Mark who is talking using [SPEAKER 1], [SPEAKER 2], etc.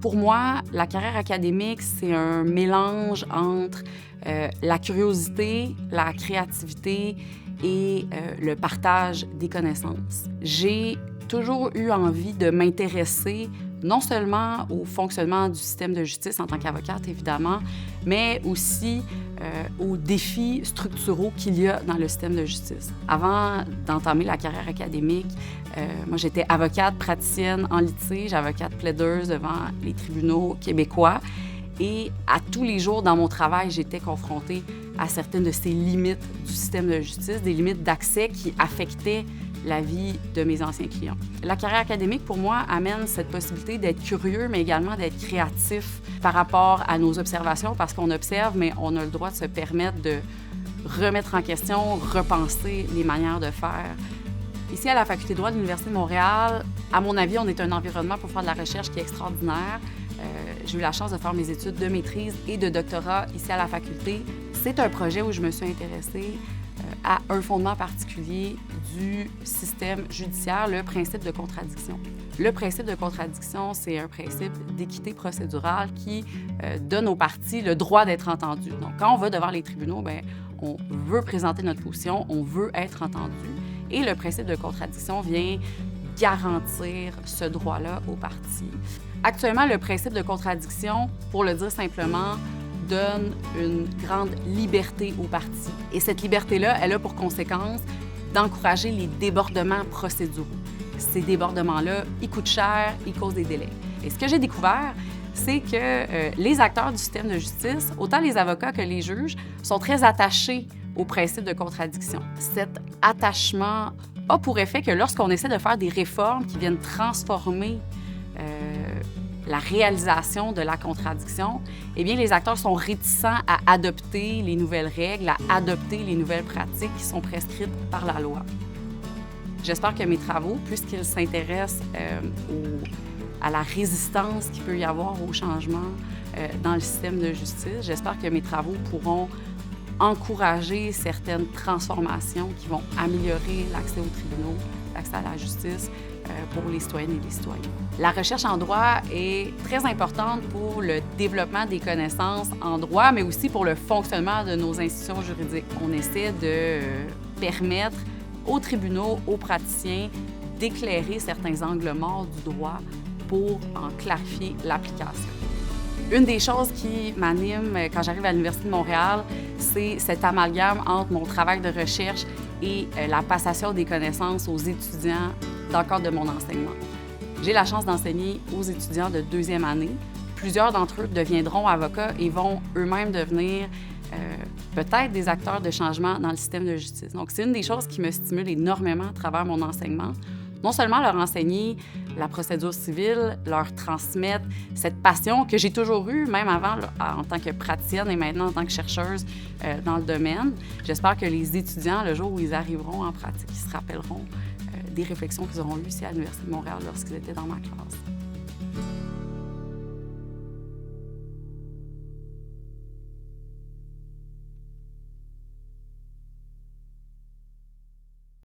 [SPEAKER 1] Pour moi, la carrière académique, c'est un mélange entre la curiosité, la créativité et le partage des connaissances. J'ai toujours eu envie de m'intéresser non seulement au fonctionnement du système de justice en tant qu'avocate, évidemment, mais aussi aux défis structuraux qu'il y a dans le système de justice. Avant d'entamer la carrière académique, moi, j'étais avocate praticienne en litige, avocate plaideuse devant les tribunaux québécois. Et à tous les jours dans mon travail, j'étais confrontée à certaines de ces limites du système de justice, des limites d'accès qui affectaient la vie de mes anciens clients. La carrière académique, pour moi, amène cette possibilité d'être curieux, mais également d'être créatif par rapport à nos observations, parce qu'on observe, mais on a le droit de se permettre de remettre en question, repenser les manières de faire. Ici, à la Faculté de droit de l'Université de Montréal, à mon avis, on est un environnement pour faire de la recherche qui est extraordinaire. J'ai eu la chance de faire mes études de maîtrise et de doctorat ici à la faculté. C'est un projet où je me suis intéressée à un fondement particulier du système judiciaire, le principe de contradiction. Le principe de contradiction, c'est un principe d'équité procédurale qui donne aux parties le droit d'être entendu. Donc, quand on va devant les tribunaux, bien, on veut présenter notre position, on veut être entendu. Et le principe de contradiction vient garantir ce droit-là aux parties. Actuellement, le principe de contradiction, pour le dire simplement, donne une grande liberté aux parties. Et cette liberté-là, elle a pour conséquence d'encourager les débordements procéduraux. Ces débordements-là, ils coûtent cher, ils causent des délais. Et ce que j'ai découvert, c'est que les acteurs du système de justice, autant les avocats que les juges, sont très attachés au principe de contradiction. Cet attachement a pour effet que lorsqu'on essaie de faire des réformes qui viennent transformer la réalisation de la contradiction, eh bien, les acteurs sont réticents à adopter les nouvelles règles, à adopter les nouvelles pratiques qui sont prescrites par la loi. J'espère que mes travaux, puisqu'ils s'intéressent à la résistance qu'il peut y avoir au changement dans le système de justice, j'espère que mes travaux pourront encourager certaines transformations qui vont améliorer l'accès aux tribunaux, l'accès à la justice pour les citoyennes et les citoyens. La recherche en droit est très importante pour le développement des connaissances en droit, mais aussi pour le fonctionnement de nos institutions juridiques. On essaie de permettre aux tribunaux, aux praticiens, d'éclairer certains angles morts du droit pour en clarifier l'application. Une des choses qui m'anime quand j'arrive à l'Université de Montréal, c'est cet amalgame entre mon travail de recherche et la passation des connaissances aux étudiants dans le cadre de mon enseignement. J'ai la chance d'enseigner aux étudiants de deuxième année. Plusieurs d'entre eux deviendront avocats et vont eux-mêmes devenir peut-être des acteurs de changement dans le système de justice. Donc, c'est une des choses qui me stimule énormément à travers mon enseignement. Non seulement leur enseigner la procédure civile, leur transmettre cette passion que j'ai toujours eue, même avant en tant que praticienne et maintenant en tant que chercheuse dans le domaine. J'espère que les étudiants, le jour où ils arriveront en pratique, ils se rappelleront des réflexions qu'ils auront eues ici à l'Université de Montréal lorsqu'ils étaient dans ma classe.